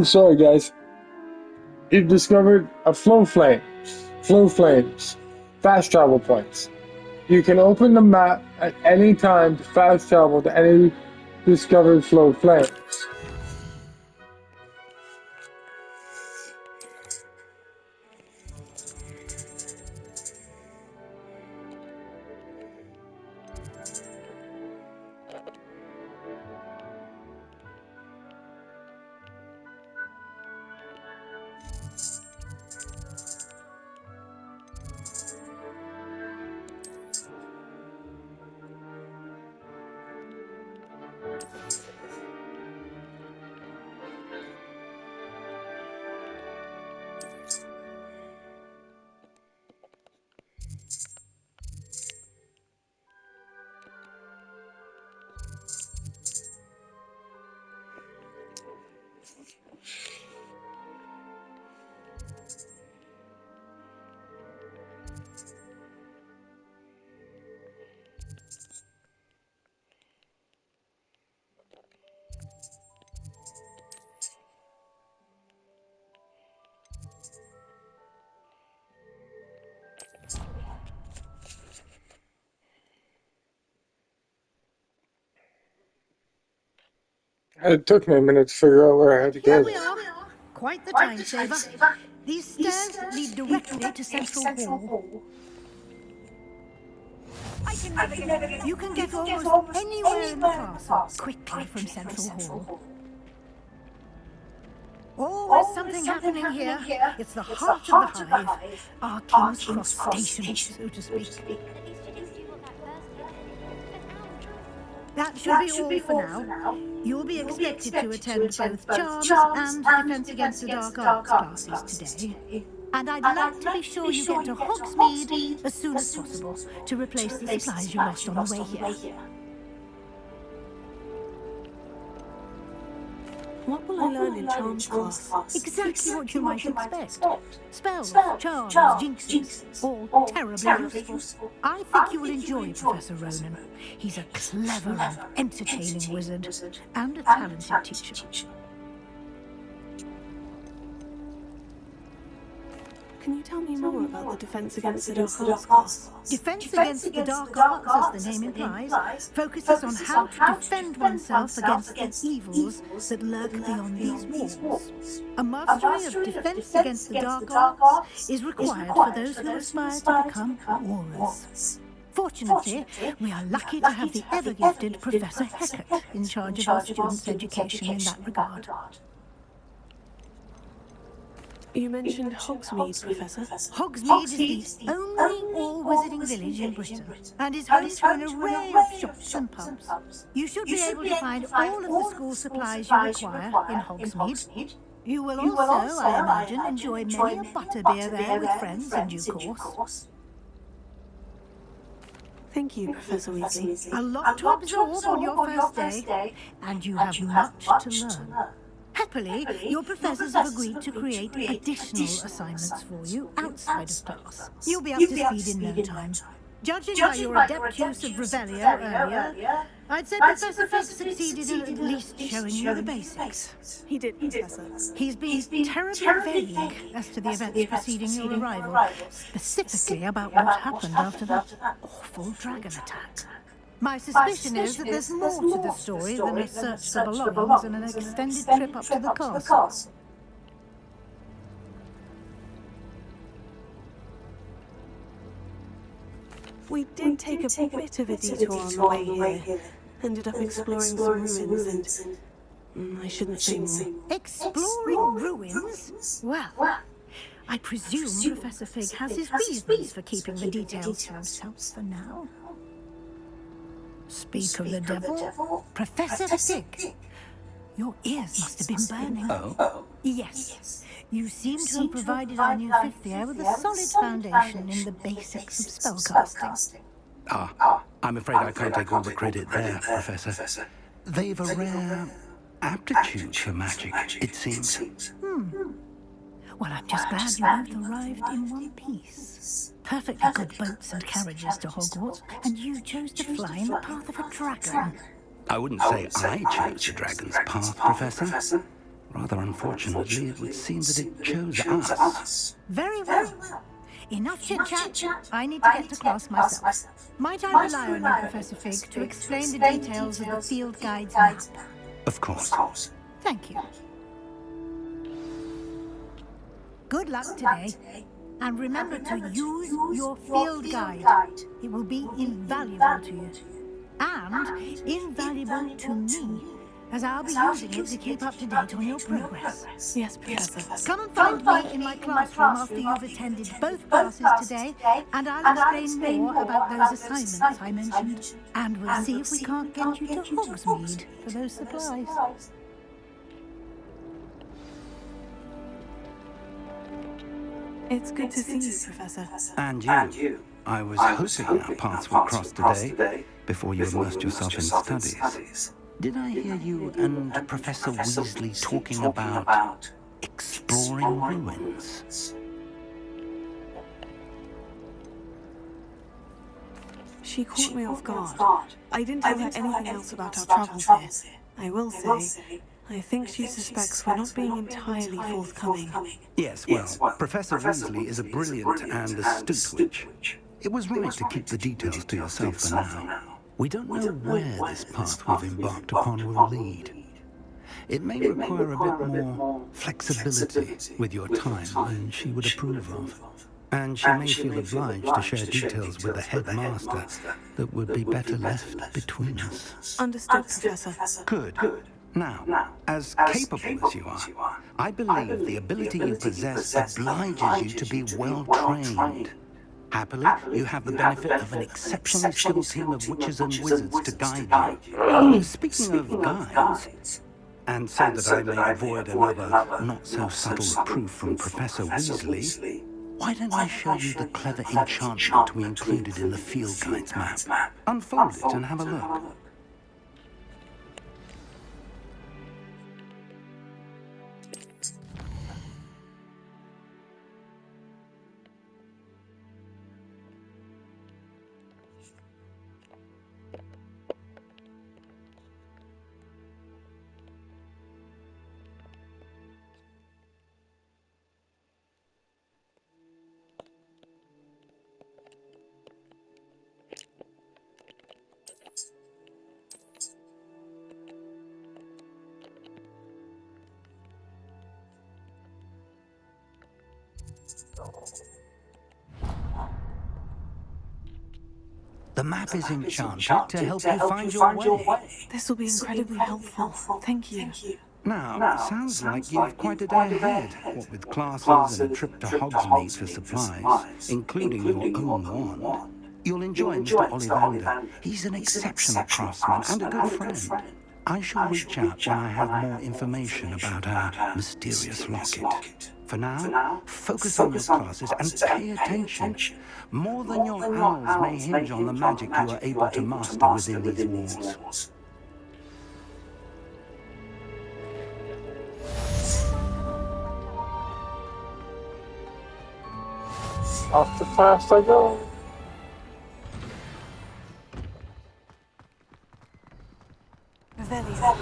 Sorry, guys. You've discovered a flow flame. Flow flames. Fast travel points. You can open the map at any time to fast travel to any discovered flow flames. It took me a minute to figure out where I had to Here go. we are. Quite the time saver. These stairs lead directly to Central Hall. I can navigate. You can get almost anywhere in the castle quickly from Central Hall. Always something happening here. It's the heart of the hive. Our King's Cross station, so to speak. That should be all for now. You'll be expected to attend both Charms and Defense Against the Dark Arts classes today. And I'd like to be sure you get to Hogsmeade as soon as possible to replace the supplies you lost on the way here. What will I learn in Charms class? Exactly what you might expect. Spells, charms, jinxes, all terribly useful. I think you will enjoy Professor Ronan. He's a clever and entertaining wizard, and a talented teacher. Can you tell me more about the Defense Against the Dark Arts class? Defense Against the Dark Arts, as the name implies, focuses on how to defend oneself against the evils that lurk beyond these walls. A mastery of Defense Against the Dark Arts is required for those who aspire to become Aurors. Fortunately, we are lucky to have the ever-gifted Professor Heckert in charge of our students' education in that regard. You mentioned Hogsmeade, Professor. Hogsmeade is the only all-wizarding village in Britain, and is home to an array of shops and pubs. You should be able to find all of the school supplies you require in Hogsmeade. You will also, I imagine, enjoy many a butterbeer there with friends in due course. Thank you, Professor Weasley. A lot to absorb on your first day, and you have much to learn. Happily, your professors have agreed to create additional assignments for you outside of class. You'll be up to speed in no time. Judging by your adept use of Revelio earlier, I'd say Professor Fig succeeded in at least showing you the basics. He did, Professor. He's been terribly vague as to the events preceding your arrival, specifically about what happened after that awful dragon attack. My suspicion is that there's more to the story than a search for belongings and an extended trip up to the castle. We did take a bit of a detour on the way here. Ended up exploring some ruins and... I shouldn't say more. Exploring ruins? Well, I presume Professor Fig has his reasons for keeping the details to himself for now. Speak of the devil, Professor Fig. Your ears must have been burning. Oh? Yes. You seem to have provided our new fifth year with a solid foundation in the basics of spellcasting. I'm afraid I can't take all the credit there, Professor. They've a rare aptitude for magic, it seems. Well, I'm just glad you both arrived in one piece. Perfectly good boats and carriages to Hogwarts, and you chose to fly in the path of a dragon. I wouldn't say I chose the dragon's path, Professor. Rather unfortunately, it would seem that it chose us. Very well. Enough chit-chat. I need to get to class myself. Might I rely on you, Professor Fig, to explain the details of the field guide's map? Of course. Thank you. Good luck today. And remember to use your field guide. It will be invaluable to you. And invaluable to me, as I'll be using it to keep up to date on your progress. Yes, Professor. Come and find me in my classroom after you've attended both classes today, and I'll explain more about those assignments I mentioned. And we'll see if we can't get you to Hogsmeade for those supplies. It's good to see you, Professor. And you. I was hoping our paths would cross today, before you immersed yourself in studies. Did I hear you and Professor Weasley talking about exploring ruins? She caught me off guard. I didn't tell her anything else about our travels here. I will say, I think she suspects we're not being entirely forthcoming. Yes, well, Professor Weasley is a brilliant and astute witch. It was right to keep the details to yourself for now. We don't know where this path we've embarked upon will lead. It may require a bit more flexibility with your time than she would approve of. And she may feel obliged to share details with the headmaster that would be better left between us. Understood, Professor. Good. Now, as capable as you are, I believe the ability you possess obliges you to be well-trained. Happily, you have the benefit of an exceptionally skilled team of witches and wizards to guide you. Speaking of guides, and so that I may avoid another not-so-subtle reproof from Professor Weasley, why don't I show you the clever enchantment we included in the field guide's map? Unfold it and have a look. The map is enchanted to help you find your way. This will be incredibly helpful. Thank you. Now, it sounds like you've quite a day ahead, what with classes and a trip to Hogsmeade for supplies, including your own wand. You'll enjoy Mr. Ollivander. He's an exceptional craftsman and a good friend. I shall reach out when I have more information about our mysterious locket. For now, focus on your classes and pay attention. More than your owls may hinge on the magic you are able to master within these walls. Off the fast I go. Revelio.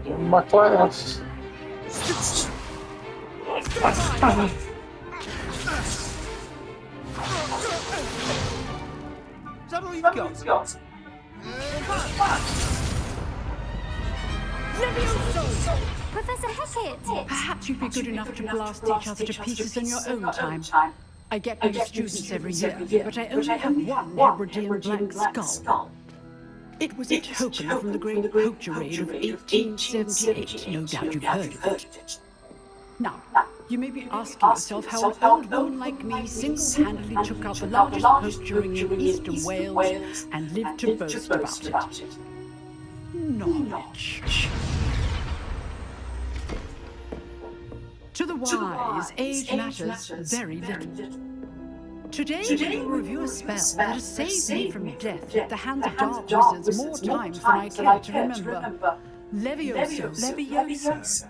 In my class. Is that all you've got? Professor Hackett! Perhaps you'd be good enough to blast each other to pieces in your own time. I get new students every year, but I only have one Hebridean black skull. It was a token from the great poacher raid of 1878. No doubt you've heard of it. Now, You may be asking yourself how an old woman like me single-handedly took out the largest poacher ring in eastern Wales and lived to boast about it. Knowledge. To the wise, age matters very little. Today we will review a spell that has saved me from death at the hands of dark wizards more times than I care to remember. Levioso. Levioso.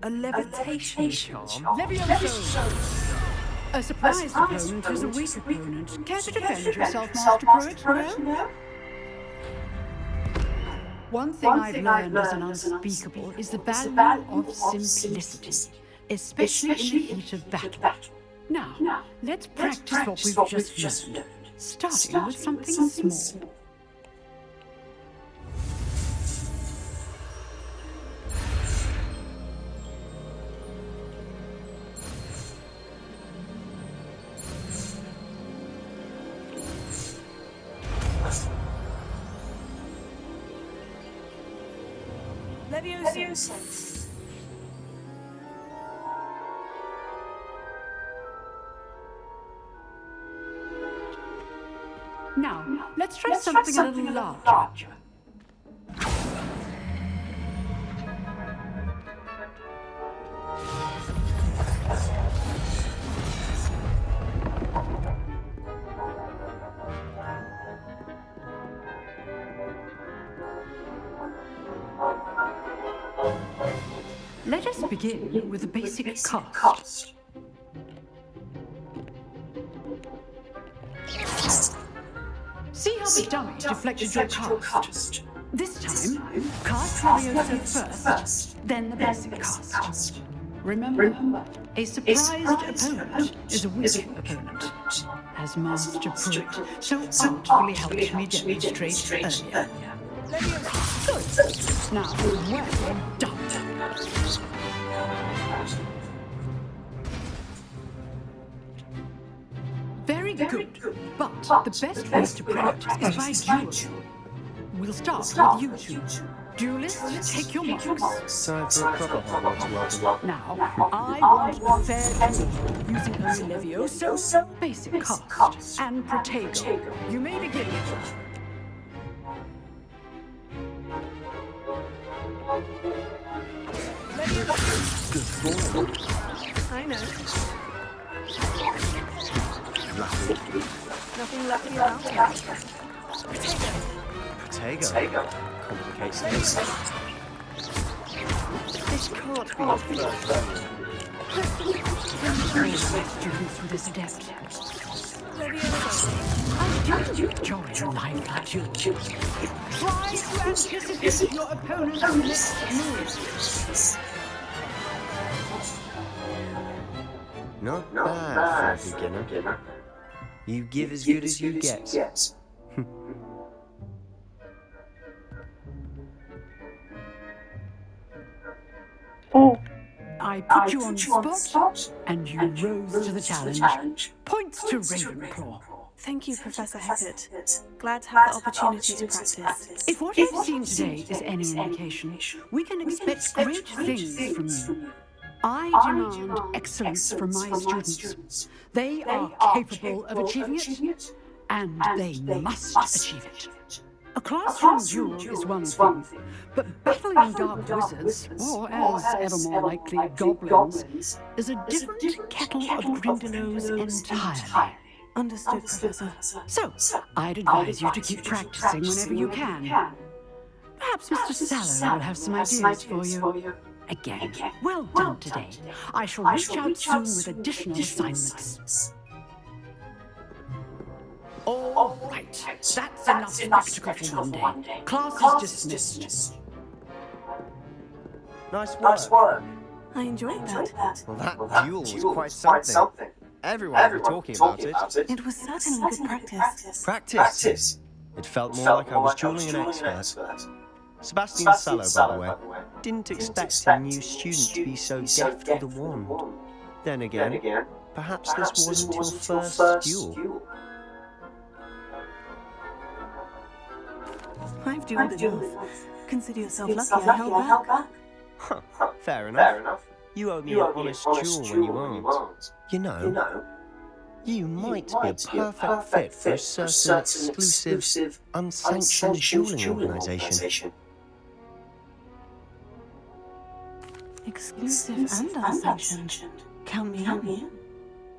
A levitation charm? Levioso! A surprised opponent is a weak opponent. Care to defend yourself, Master Pruitt? No? One thing I've learned as an unspeakable is the value of simplicity, especially in the heat of battle. Now, let's practice what we've just learned, starting with something small. Levioso. Now, let's try something a little larger. Let us begin with the basic cast. See how the dummy deflected your cast. This time, cast Levioso first, then the basic cast. Remember, a surprised opponent is a weak opponent, as Master Pruitt so artfully helped me demonstrate earlier. Good. Now, well done. Very good, but the best way to practice is by duel. We'll start with you two. Duelists, take your marks. Time for a proper Hogwarts welcome. Now, I want a fair duel, using only Levioso, basic cast, and Protego. You may begin. Good boy. I know. Lucky. Nothing lucky about it. Protego. Complicates things. This can't be your first Students with this adept. Levioso. I do enjoy a lively duel. Try to anticipate your opponent's next move. Not bad for a beginner. You give as good as you get. I put you on the spot, and you rose to the challenge. Points to Ravenclaw. Thank you, Professor Hecat. Glad to have the opportunity to practice. If what you've seen today is any indication, we can expect great things from you. I demand excellence from my students. They are capable of achieving it, and they must achieve it. A classroom duel is one thing, but battling dark wizards, or as ever more likely goblins, is a different kettle of Grindylows entirely. Understood, Professor. So, I'd advise you to keep practicing whenever you can. Perhaps Mr. Sallow will have some ideas for you. Again, well done today. I shall reach out soon with additional assignments. All right, that's enough spectacle for one day. Class is dismissed. Nice work. I enjoyed that. Well, that duel was quite something. Everyone was talking about it. It was certainly good practice. Practice. It felt more like I was dueling an expert. Sebastian Sallow, by the way, didn't expect a new student to be so deft with a wand. Then again, perhaps this wasn't your first duel. I've dueled enough. Consider yourself lucky I held back. Fair enough. You owe me an honest jewel when you aren't. You know, you might be a perfect fit for a certain exclusive, unsanctioned dueling organisation. Exclusive and unsanctioned. Count me in.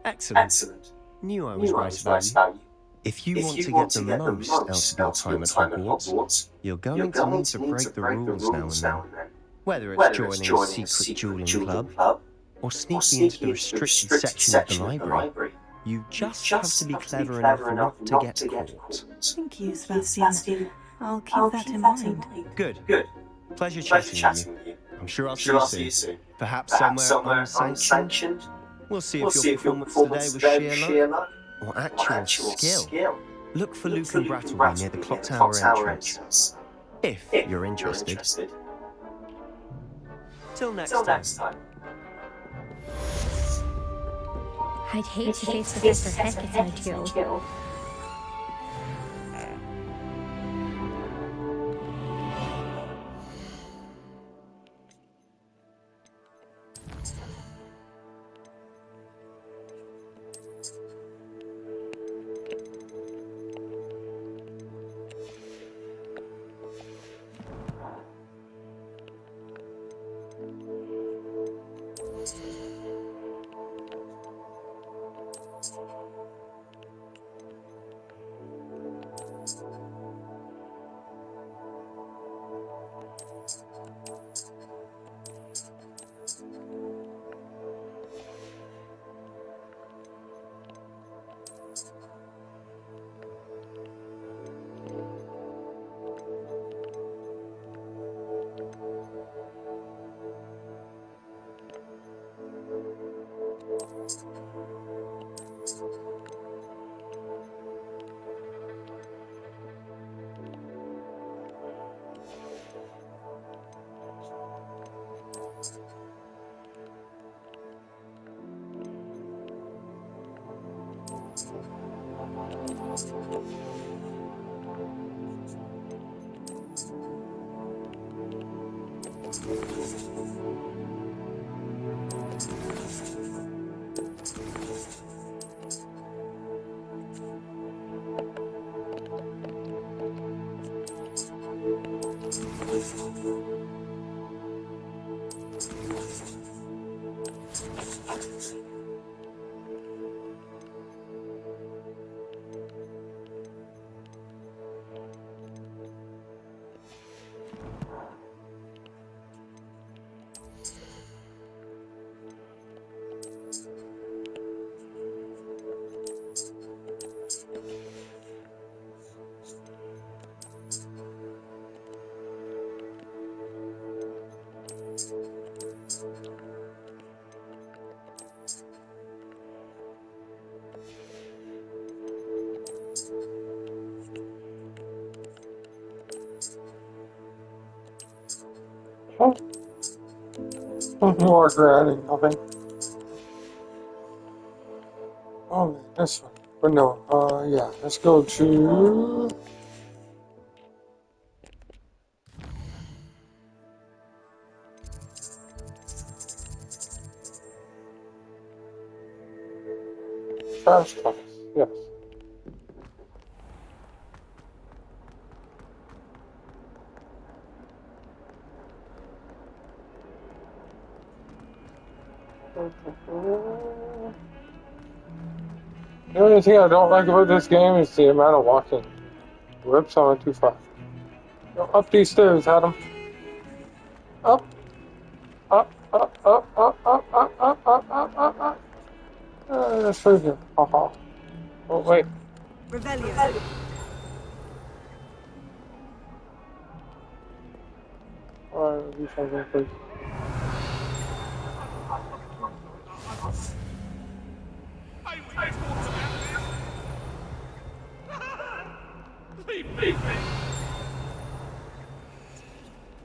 Excellent. Knew I was right about you. If you want to get the most out of your time at Hogwarts, you're going to need to break the rules now and then. Whether it's joining a secret dueling club, or sneaking into the restricted section of the library, you just have to be clever enough not to get caught. Thank you, Sebastian. I'll keep that in mind. Good. Pleasure chatting with you. I'm sure I'll see you soon. Perhaps somewhere unsanctioned. We'll see if your performance today was sheer luck or actual skill. Look for Luke and Brattleby near the clock tower entrance. If you're interested. Till next time. I'd hate to face Professor Hecat in a duel. More granting, nothing. Oh, this one. But no, yeah, let's go to... Fast class, yes. The only thing I don't like about this game is the amount of walking. Whoops, I went too far. Go up these stairs, Adam. Up. Up. That's through here. Haha. Oh, wait. Revelio. Alright, do something, please. I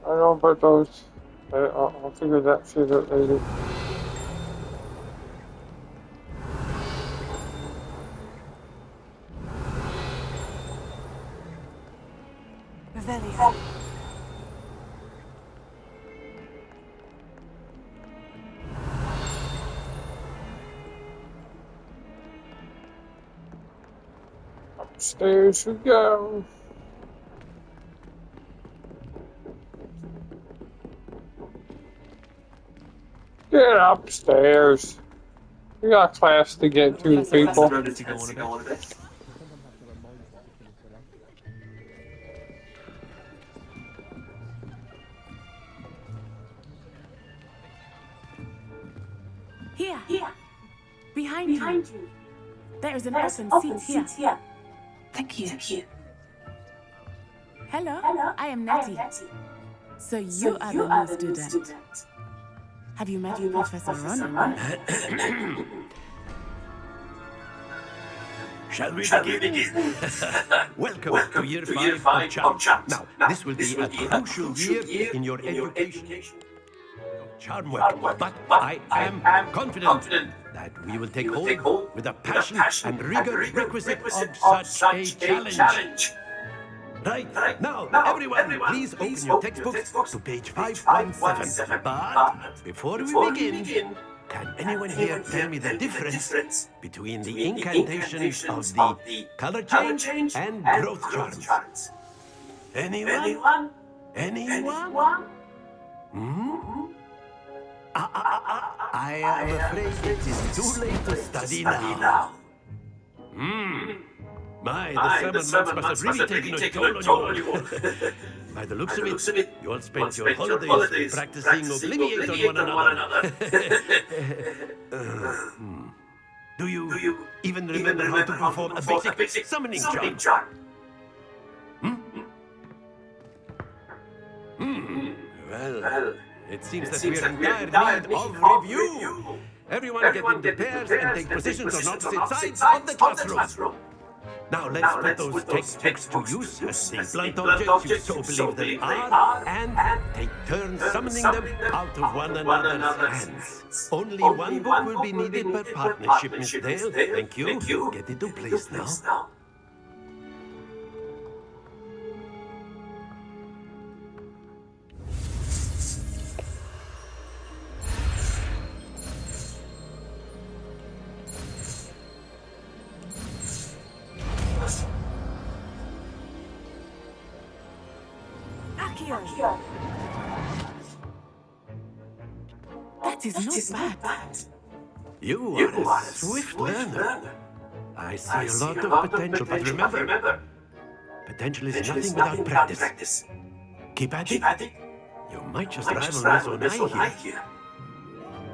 don't know about those. I'll figure that shit out later. Revelio. Upstairs we go. Get upstairs. We got class to get to, people. Here. Behind you. There is an open seat here. Thank you. Hello, I am Nettie. So you are the new student. Have you met Professor Ronan? Shall we begin? Welcome to year 5 of Charm. Now, this will be a crucial year in your education. Charm work, but I am confident that we will take hold with the passion and rigor requisite of such a challenge. Right, now, everyone, please open your textbooks to page 517. But before we begin, can anyone here tell me the difference between the incantations of the color change and growth charms? Anyone? I am afraid it is too late to study now. My, the 7 months must have really taken a toll on you all. By the looks of it, you all spent your holidays practicing Obliviate on one another. Do you even remember how to perform a basic summoning charm? Well, it seems that we are in dire need of review. Everyone get into pairs and take positions on opposite sides of the classroom. Now let's put those textbooks to use as the blunt objects you so believe they are, and take turns summoning them out of one another's hands. Only one book will be needed per partnership, Miss Dale. Thank you. Get into place now. That is not bad. You are a swift learner. I see a lot of potential, but remember, potential is nothing without practice. Keep at it. You might just rival Miss Onai here.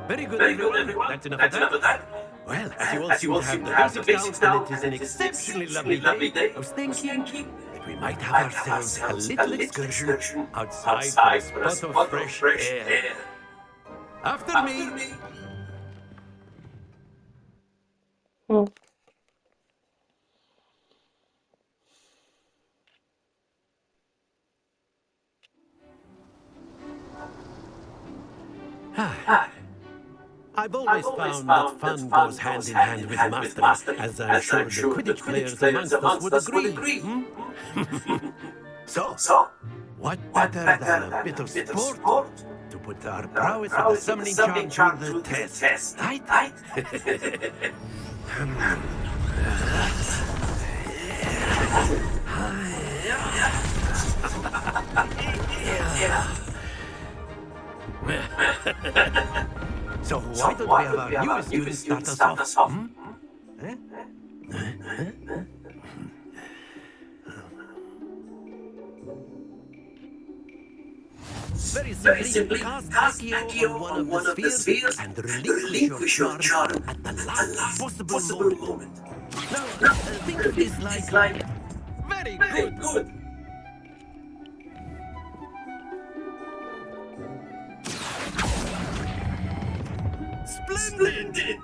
Very good, everyone. That's enough of that. Well, as you all seem to have the basics down, and it is an exceptionally lovely day, I was thinking that we might have ourselves a little excursion outside for a spot of fresh air. After me. I've always found that fun goes hand in hand with mastery, as I'm sure the Quidditch players amongst us would agree. So, what better than a bit of sport to put our prowess of the summoning charm to the test, right? So why don't we have our newest student start us off? Very simply, cast Accio on one of the spheres and relinquish your charm at the last possible moment. Now, think of this like... Very good. Splendid!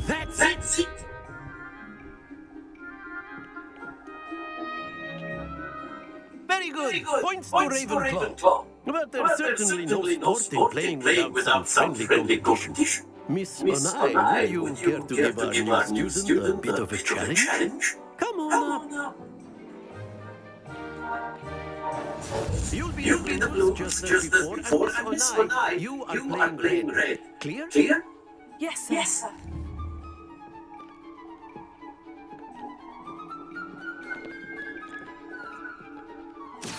That's it! Very good. Points to Ravenclaw. But there's certainly no sport in playing without some friendly competition. Miss Onai, will you care to give our new student a bit of a challenge? Come on up. You'll be the blues just as before, and Miss Onai, you are playing red. Clear? Yes, sir.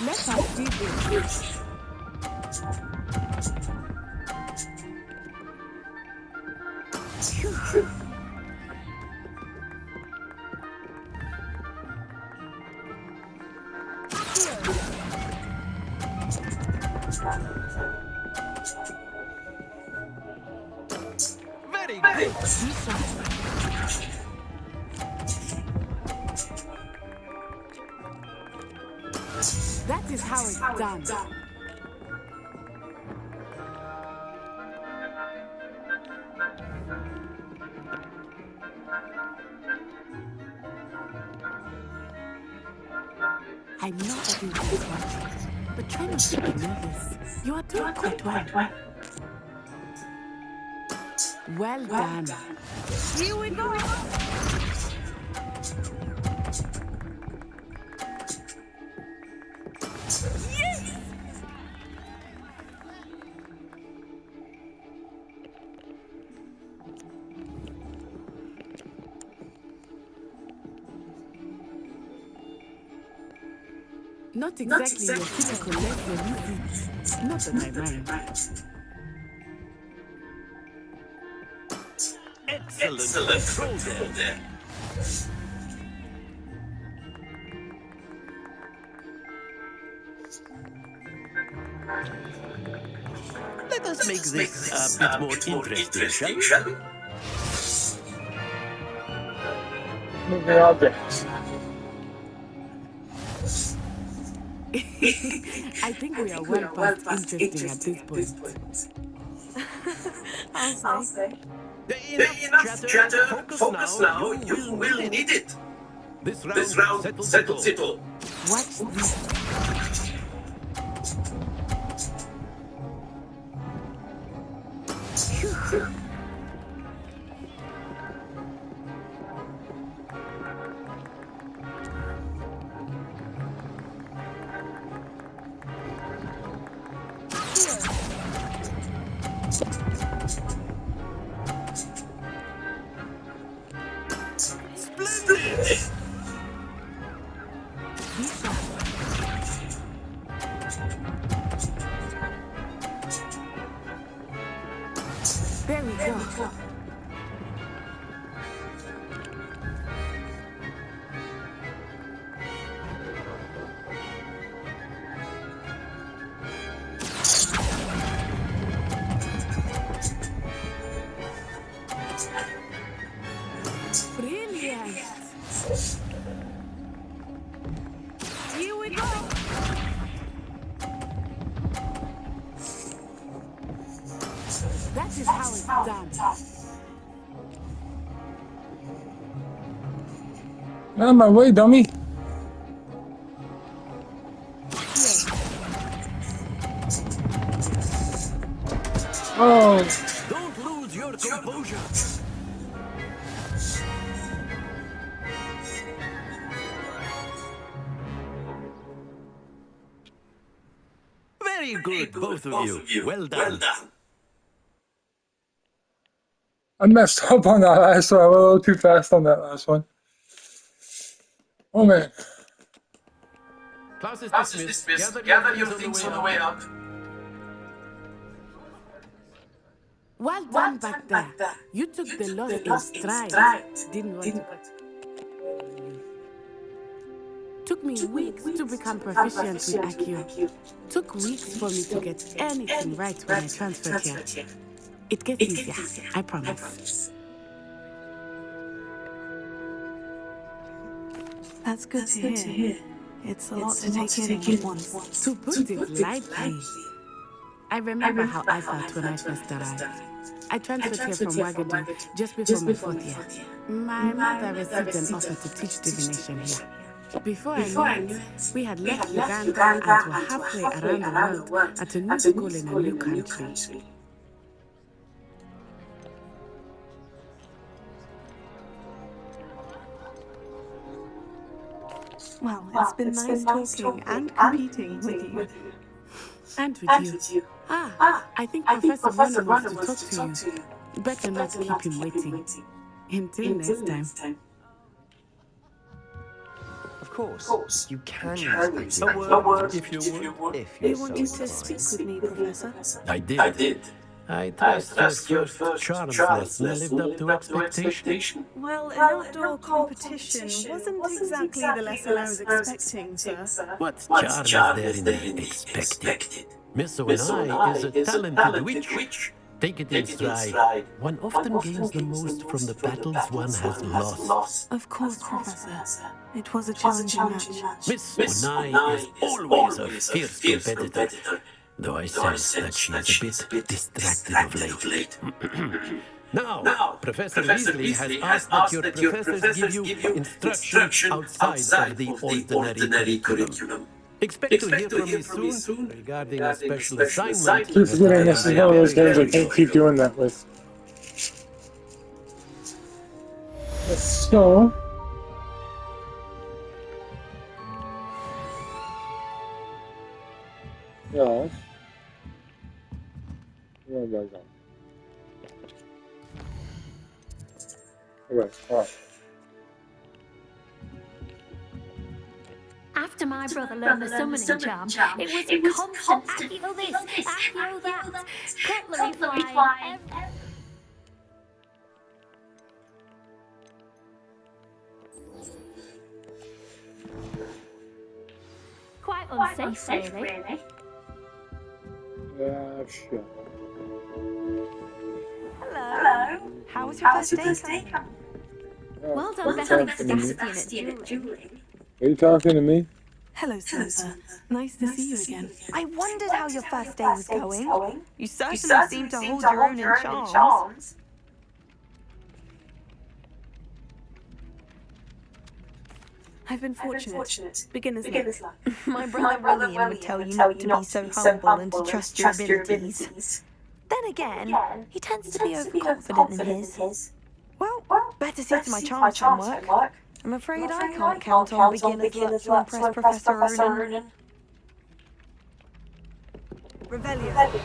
Let us do this. Very good. That is how it's done. I'm not everyone's watching, but try not to be nervous. You are doing quite well. Well done. Here we go. Yes! Not exactly your typical lesbian, is it? Not that I mind. Excellent control there. Let us make this a bit more interesting, shall we? Moving on there. I think we are well past interesting at this point. I'll say. Enough chatter. Focus now. You will need it. This round settles it all. Watch this. There we go. Brilliant. Here we go. That is how it's done. Out of my way, dummy. Oh, Don't lose your composure. Very good, both of you. Well done. I messed up on that last one. I went a little too fast on that last one. Oh man. Class is dismissed. Gather your things on the way up. Well done back there. You took the loss in stride. Didn't want to. Took me weeks to become proficient with IQ. Took weeks for me to get anything right when I transferred here. It gets easier, I promise. That's good to hear. It's a lot to take in at once. To put it lightly, I remember how I felt when I first arrived. I transferred here from Wagadu just before my 4th year. My mother received an offer to teach divination here. Before I knew it, we had left Uganda and were halfway around the world at a new school in a new country. Well, it's been nice talking and competing with you. And with you. I think Professor Ronan wants to talk to you. Better not keep him waiting. Until next time. Of course, you can use A word, if you would. if you're You so wanted to inclined. speak with me, Professor? I did. I trust your first charms lesson lived up to expectation. Well, an outdoor competition wasn't exactly the lesson I was expecting, sir. What charm is there in the expected? Misso and I is a talented witch. Take it in stride. One often gains the most from the battles one has lost. Of course, Professor. It was a challenging match. Miss Unai is always a fierce competitor, though I sense that she is a bit distracted of late. Now, Professor Weasley has asked that your professors give you instruction outside of the ordinary curriculum. Expect to hear from me soon regarding a special assignment. Keep forgetting this is one of those games I can't keep doing that with. So, yeah. Where did I go? Alright. After my brother learned the summoning charm, it was a constant accio this, accio that, cutlery flying. Quite unsafe, really. Yeah, sure. Hello. How was your first day? Well done, besting Sebastian at dueling. Are you talking to me? Hello, Samantha. Nice to see you again. I wondered how your first day was going. You certainly seem to hold your own in charms. I've been fortunate. Beginner's luck. My brother William would tell you not to be so humble and to trust your abilities. Then again, he tends to be overconfident in his. Well, better see to my charms can work. I'm afraid I can't count on beginner's luck to impress Professor Ronan. Revelio.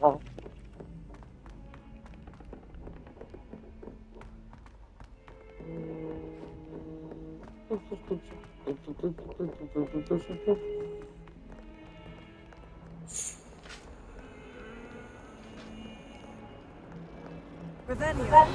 Oh. Revelio.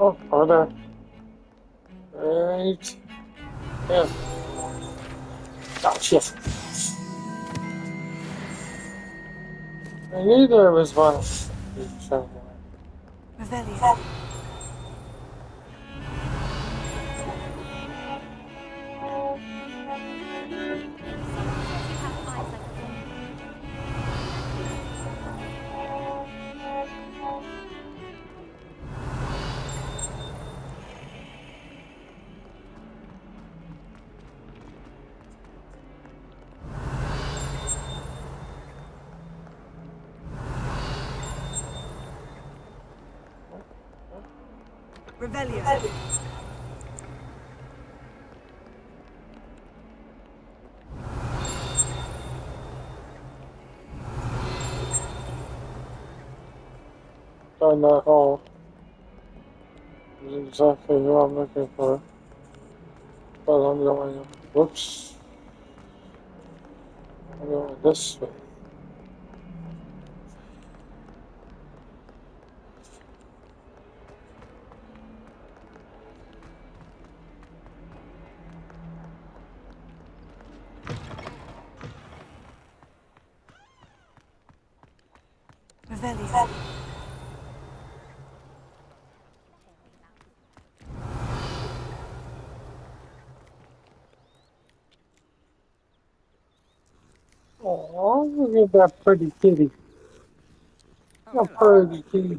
Oh, further. Right. Yeah. Oh, shit. I knew there was one. Revelio. Revelio. Find that hole. This is exactly who I'm looking for. But I'm going. Whoops. I'm going this way. Revelio. Oh, look at that pretty kitty. A pretty kitty.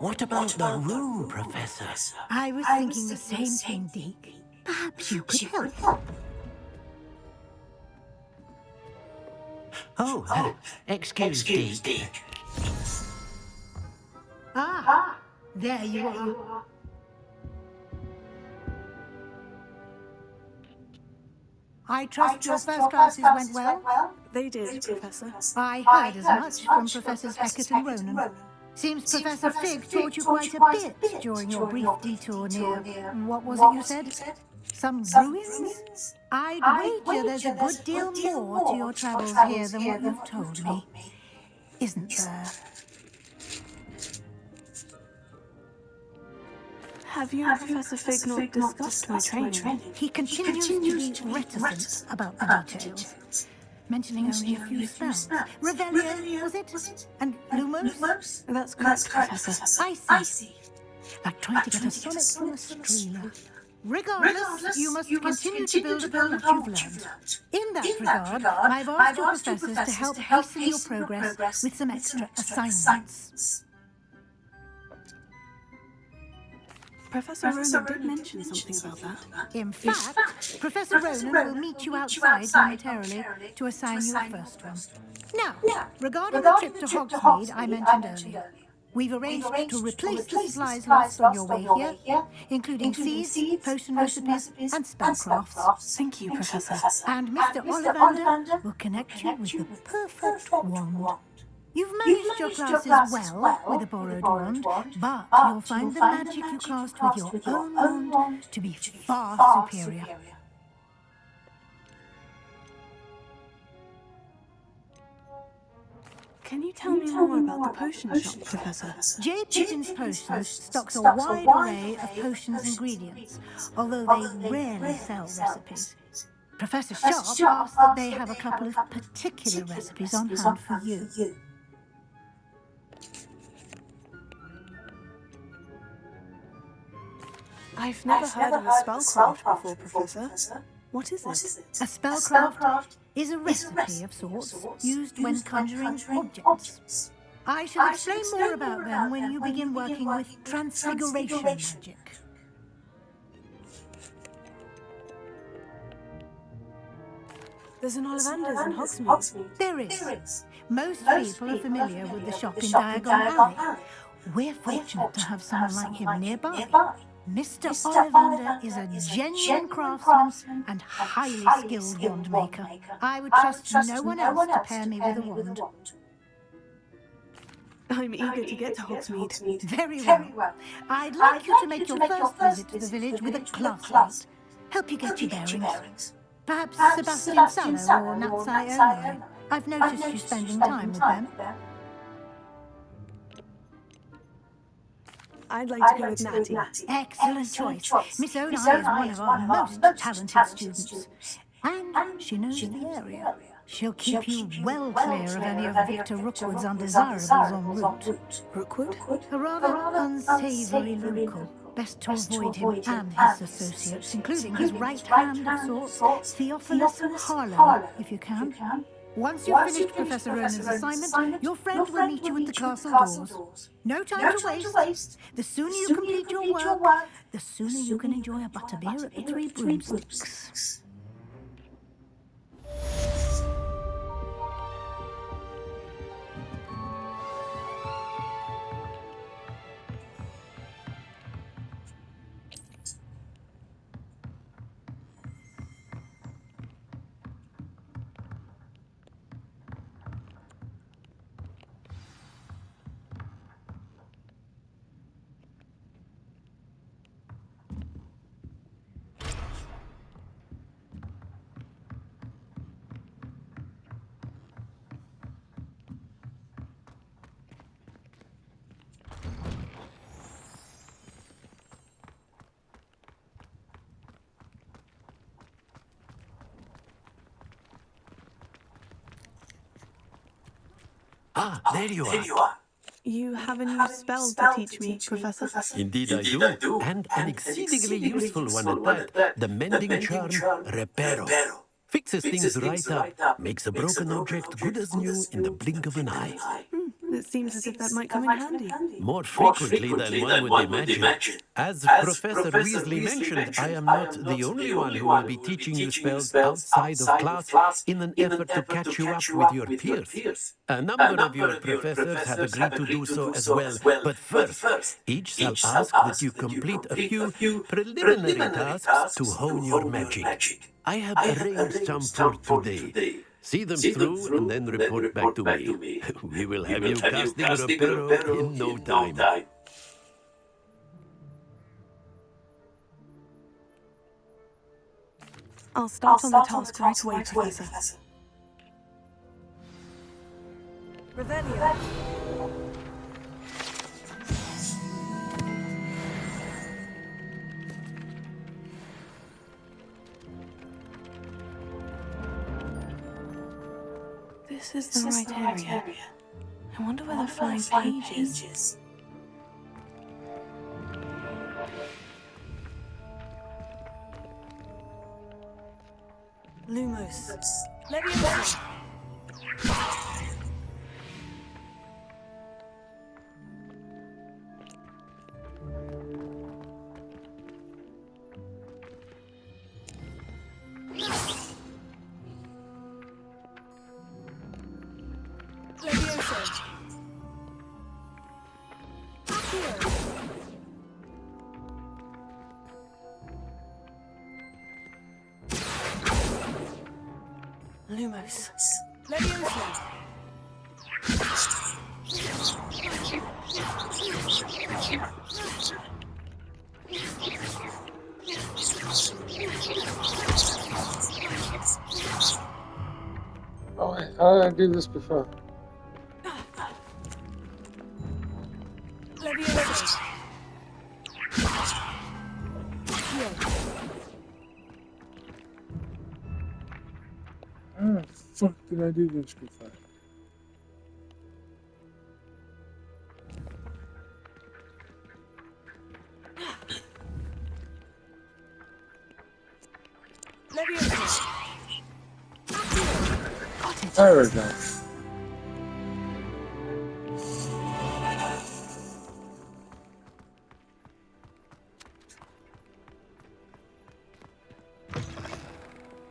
What about the room, Professor? I was thinking the same thing, Deke. Perhaps you could help. Oh, excuse Deke. Ah, there you are. I trust your first classes went well? They did, Professor. I heard as much from Professors Hecat and Ronan. Seems Professor Fig taught you quite a bit during your brief detour near... what was it you said? Some ruins? I'd wager there's a good deal more to your travels here than what you've told me. Isn't there? Have you and Professor Fig not discussed my training? He continues to be reticent about the details, mentioning only a few spells. Revelio, was it? And Lumos? That's correct, Professor. I see. Like trying to get a sonnet from a streamer. Regardless, you must continue to build upon what you've learned. In that regard, I've asked your professors to help hasten your progress with some extra assignments. Professor Ronan did mention something about that. In fact, Professor Ronan will meet you outside momentarily to assign you a first one. Now, regarding the trip to Hogsmeade I mentioned earlier, we've arranged to replace the supplies lost on your way here, including seeds, potion recipes, and spellcrafts. Thank you, Professor. And Mr. Ollivander will connect you with the perfect wand. You've managed your classes well with a borrowed wand, but you'll find the magic you cast with your own wand to be far superior. Can you tell me more about the potion shop, Professor? J. Pippin's Potions stocks a wide array of potions ingredients, although they rarely sell recipes. Professor Sharp asked that they have a couple of particular recipes on hand for you. I've never heard of a spellcraft before, Professor. What is it? A spellcraft is a recipe of sorts used when conjuring objects. I shall explain more about them when you begin working with transfiguration magic. There's an Ollivander's in Hogsmeade. There is. Most people are familiar with the shop in Diagon Alley. We're fortunate to have someone like him nearby. Mr. Ollivander is a genuine craftsman and highly skilled wand maker. I would trust no one else to pair me with a wand. I'm eager to get to Hogsmeade. Very well. I'd like you to make your first visit to the village with a classmate. Help you get your bearings. Perhaps Sebastian Sallow or Natsai Onai. I've noticed you spending time with them. I'd like to go with Natty. Excellent choice. Miss Onai is one of our most talented students. And she knows the area. She'll keep you well clear of any of Victor Rookwood's undesirables en route. Rookwood? A rather unsavoury local. Best to avoid him and his associates, including his right hand of sorts, Theophilus Harlow, if you can. Once you've finished Professor Ronan's assignment, your friend will meet you at the castle doors. No time to waste. The sooner you complete your work, the sooner you can enjoy a butterbeer at the Three Broomsticks. Ah, there you are. You have a new spell to teach me, Professor? Indeed I do, and an exceedingly useful one at that. The mending charm, Reparo. Fixes things right up, makes a broken object good as new in the blink of an eye. It seems as if that might come in handy. More frequently than one would imagine. As Professor Weasley mentioned, I am not the only one who will be teaching you spells outside of class in an effort to catch you up with your peers. A number of your professors have agreed to do so as well, but first, each shall ask that you complete a few preliminary tasks to hone your magic. I have arranged some for today. See them through and then report back to me. We will have you casting Reparo in no time. I'll start on the task right away, Professor. Revelio. This is the right area. I wonder where the flying page is. Lumos. Leviosa. Lumos. Leviosa. Oh, how did I do this before? Leviosa. How the fuck did I do this before? Leviosa. There we go.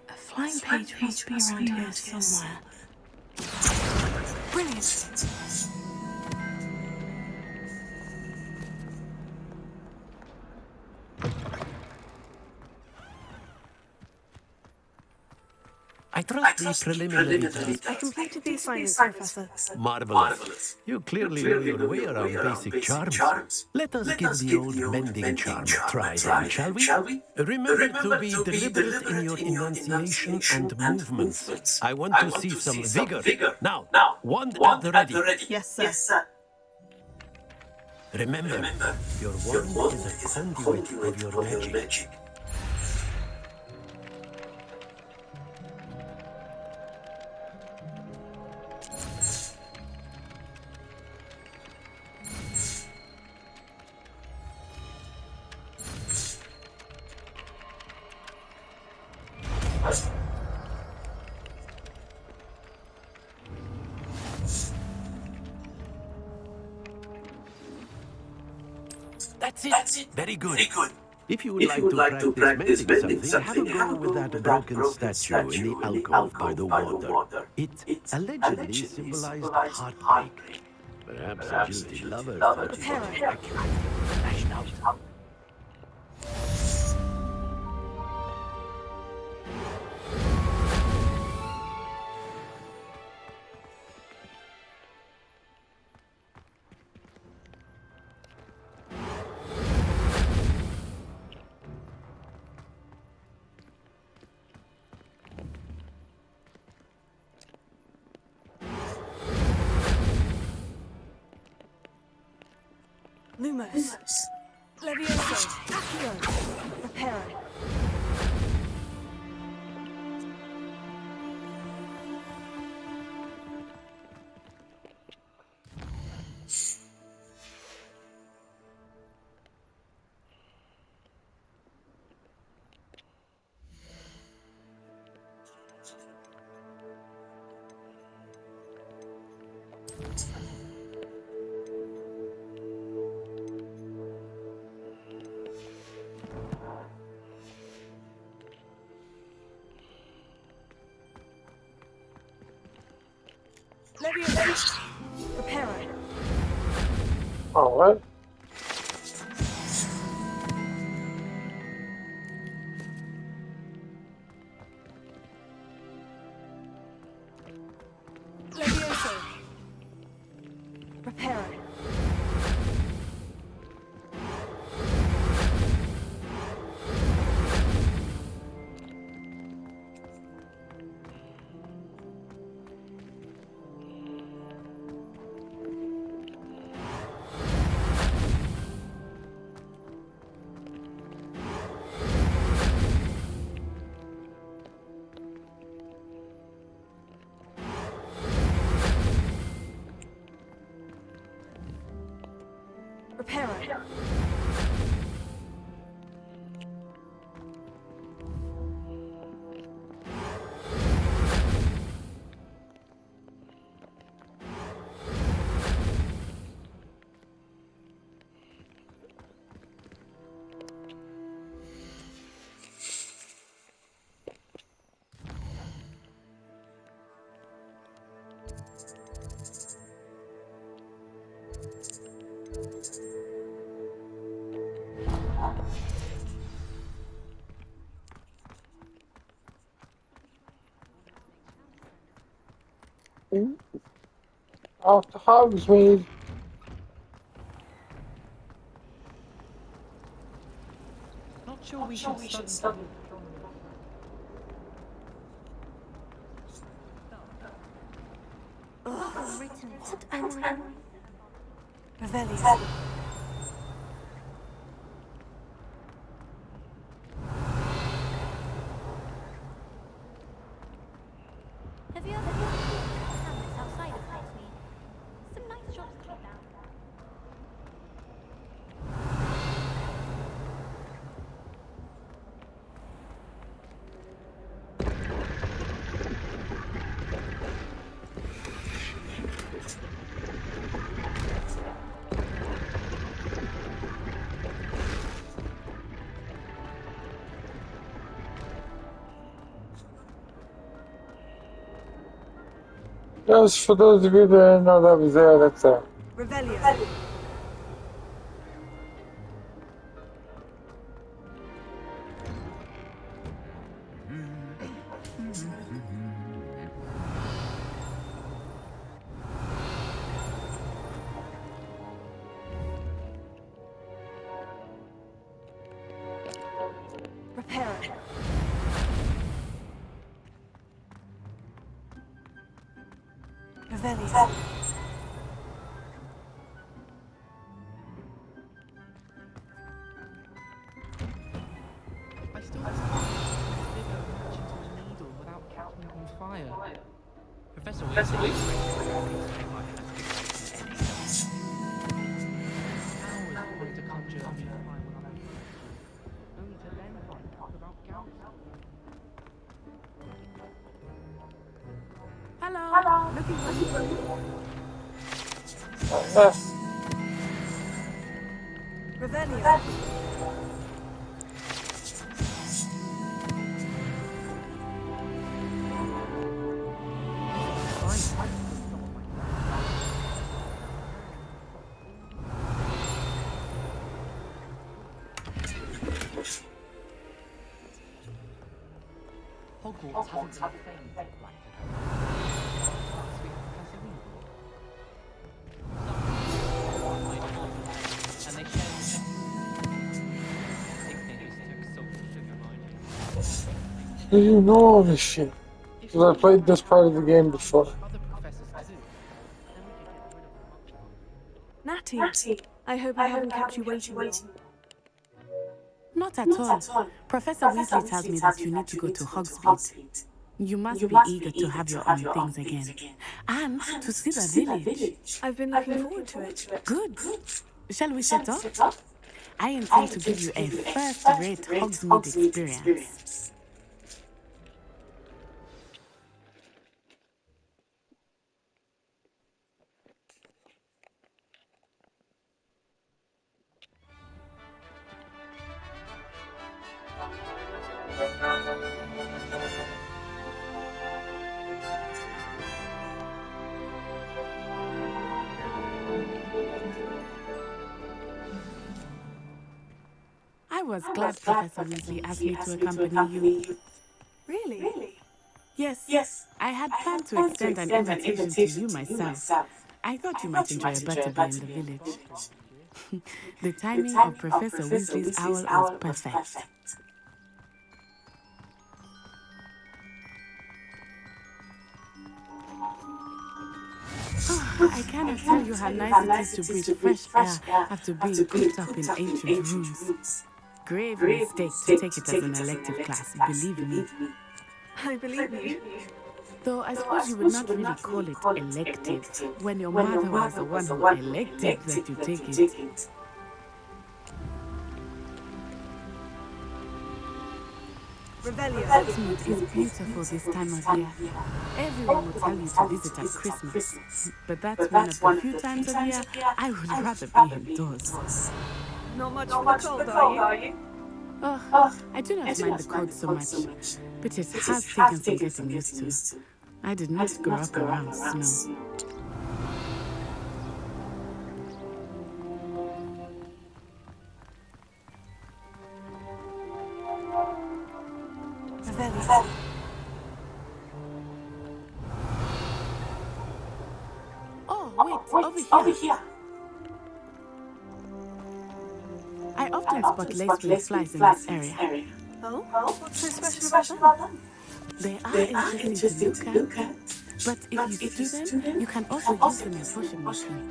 A flying page must be around here somewhere. Brilliant. I trust the preliminary tasks. I completed the assignments, Professor. Marvelous. You clearly know your way around basic charms. Let us give the old mending charm a try then, shall we? Remember to be deliberate in your enunciation and movements. I want to see some vigor. Now, wand at the ready. Yes, sir. Remember, your wand is a conduit of your magic. That's it. Very good. If you would like to practice mending something, have a go with that broken statue in the alcove by the water. It allegedly symbolized heartbreak. Perhaps a guilty lover thought it was accurate. Lashed out. Lumos. Leviosa. Accio. Reparo. Leviosa! Reparo. Alright. Leviosa! Reparo. Reparo. After Hogsmeade. Not sure we should study. What am I? Revelio. Have you ever been to the hamlets outside of Hogsmeade? Some nice shops to be found. Just for those of you that didn't know that was there, that's there. Revelio. Reparo. Revelio. I still have to figure reach into a needle without catching it on fire. Professor Weasley hours trying to conjure up fire only to then find out about gout. Hello. Looking for you. Revelio. Hogwarts hasn't been famed for black last week Professor Weasley. And they shared took salt and sugar, mind you. Do you know all this shit? Because I played this part of the game before. Other professors do. Then we could get rid of them much more. Natty. I hope I haven't kept you waiting long. Not at all. Professor Weasley tells me that you need to go to Hogsmeade. You must be eager to have your own things again. And to see the village. I've been looking forward to it. Good. Shall we set off? I intend to give you a first-rate Hogsmeade experience. was glad Professor Weasley asked me to accompany you. Really? Yes, I had planned to extend an invitation to you myself. I thought you might enjoy a butterbeer in the village. The timing of Professor Weasley's owl was perfect. I cannot tell you how nice it is to breathe fresh air after being cooped up in ancient rooms. Grave mistake to take it as an elective class, believe me. I believe you. Though I suppose you would not really call it elective when your mother was the one who elected that you take it. Hogsmeade is beautiful this time of year. Everyone will tell you to visit at Christmas, but that's one of the few times of year I would rather be indoors. Not much for the cold, are you? Oh, I do not mind the cold so much, but it has taken some getting used to. I did not grow up around snow. Oh, wait, over here. I often spot lacewing flies in this area. Oh? What's so special about them? They are interesting to look at, but if you stew them, you can also use them in potion making.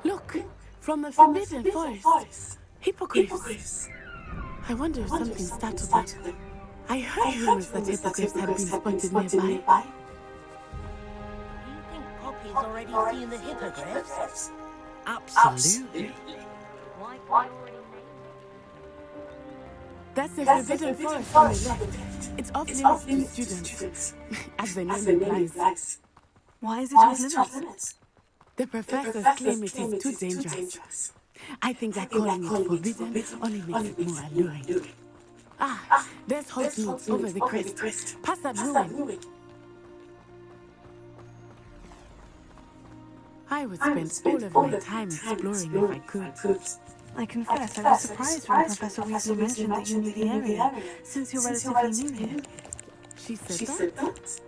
Look, from the Forbidden Forest. Hippogriffs. I wonder if something startled them. I heard rumors that hippogriffs had been spotted nearby. You think Poppy's already seen the hippogriffs? Absolutely. Why can't you already name That's the Forbidden Forest on the left. It's off limits to students, as the name implies. Why is it off limits? The professors claim it is too dangerous. I think that calling it forbidden only makes it more alluring. Ah, there's Hogsmeade over the crest. Past that ruin. I would spend all of my time exploring if I could. I confess, I was surprised when Professor Weasley mentioned that you knew the area, since you're relatively new here. She said that?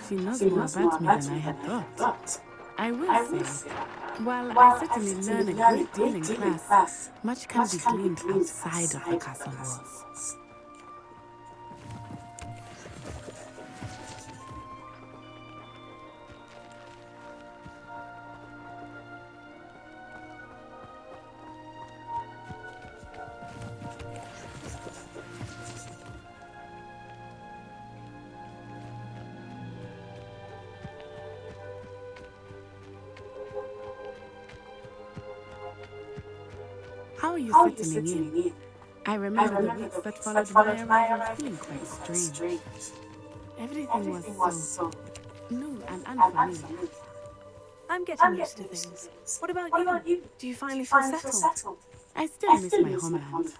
She knows more about me than I had thought. I will say, while I certainly learn a great deal in class, much can be gleaned outside of the castle walls. How are you settling in? I remember the weeks that followed my arrival feeling quite strange. Everything was so new and unfamiliar. I'm getting used to things. What about you? Do you finally feel settled? I still miss my homeland,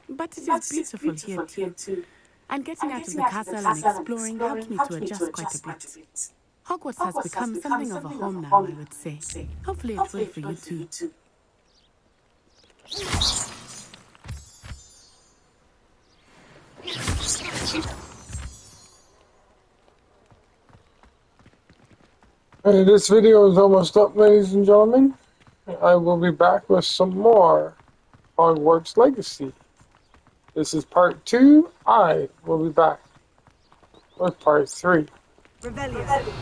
but it is beautiful here too. And getting out of the castle and exploring helped me to adjust quite a bit. Hogwarts has become something of a home now, I would say. Hopefully it will for you too. This video is almost up, ladies and gentlemen. I will be back with some more Hogwarts Legacy. This is part 2. I will be back with part 3. Revelio.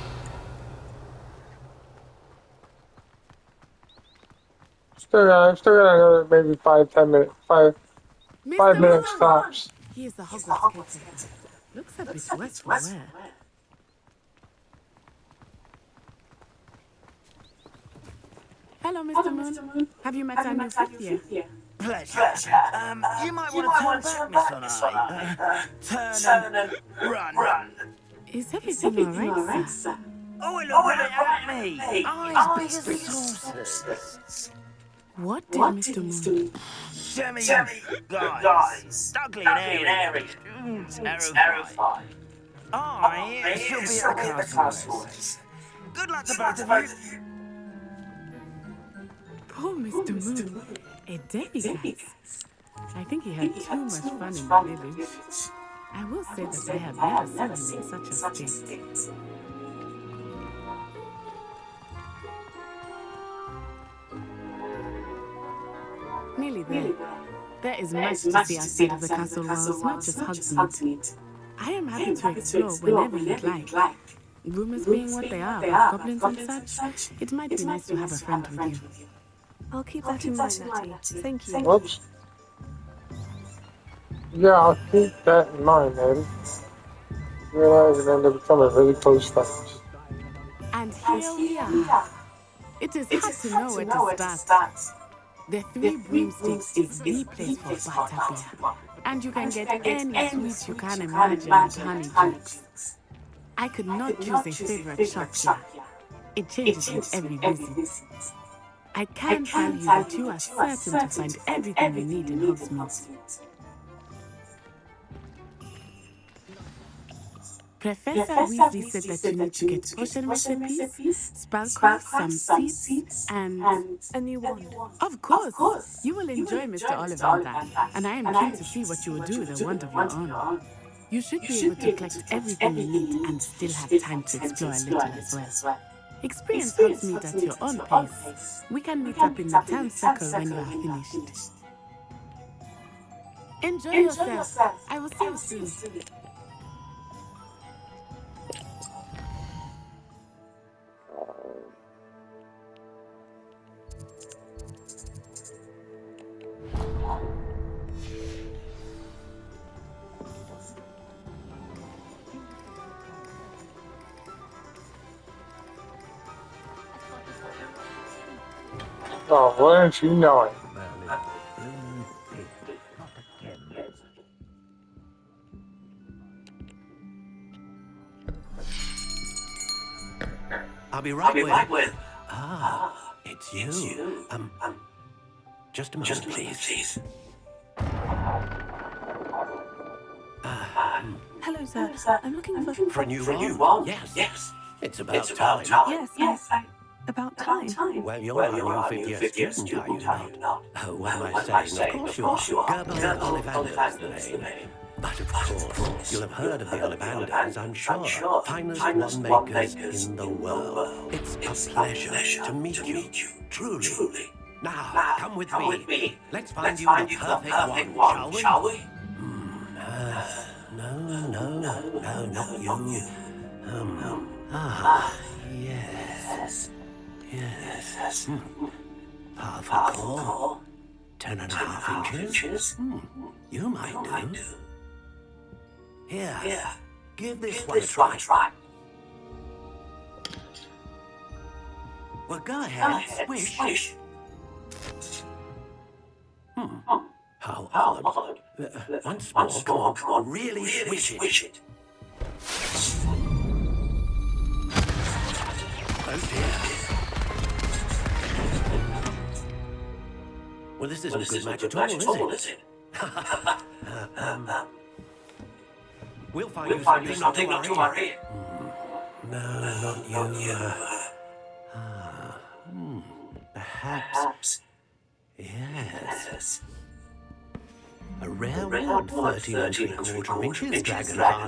Still got another maybe 5-10 minutes. 5 minutes tops. He is the Hogwarts caretaker. Looks a bit worse for wear. Hello, Mr. Moon. Have you met our new fifth year? Pleasure. You might want to turn back, Miss Onai. Turn and run. Is everything alright, sir? Oh, it looked right at me. Eyes big as saucers. What did Mr. Moon? Jemmy, guys, ugly and airy. Terrified. I shall be at the castle race. Good luck to both of you. Poor Mr. Moon, a demiguise. I think he had too much fun in the village. I will say that I have never seen him in such a state. Nearly there. There is much to see outside of the castle walls, not just Hogsmeade. I am happy to explore whenever you'd like. Rumors being what they are about goblins and such, it might be nice to have a friend with you. I'll keep that in mind, Natty. Thank you. Whoops. Yeah, I'll keep that in mind, man. Realize it ended up becoming really close friends. And here we are. It is hard to know where to start. The Three Broomsticks is the place for butterbeer. And you can get any sweet you can imagine at Honey Jukes. I could not choose a favorite shop here. It changes with every visit. I can tell you that you are certain to find everything you need in Hogsmeade. Professor Weasley said that you need to get potion recipes, spellcraft, some seeds, and A new wand. of course, you will enjoy Mr. Ollivander, and I am keen to see what you will do with a wand of your own. You should be able to collect everything you need and still have time to explore a little as well. Experience Hogsmeade at your own pace. We can meet up in the town circle when you are finished. Enjoy yourself. I will see you soon. Oh, wouldn't you know it? I'll be right with. Ah, it's you. Just a moment, please. Hello, sir. I'm looking For a new wand? Yes. It's about time. Yes. About time. Well, you're our new fifth-year student, are you not? Oh, what am I saying? Of course you are. Gerber Ollivander is the name. But of course, you'll have heard of the Ollivanders, I'm sure. Finest wand makers in the world. It's a pleasure to meet you, truly. Now, come with me. Let's find you the perfect wand, shall we? No, not you. Yes. Half a core. 10.5 inches. You might do. Here. Give this one a try. Well, go ahead. Swish. How odd. Once more, come on. Really swish it. Oh dear. Well, this isn't a good match at all, is it? We'll find you something, not to worry. No, not you. Perhaps. Yes. A rare wand, 13 3/4 inches, dragon heart.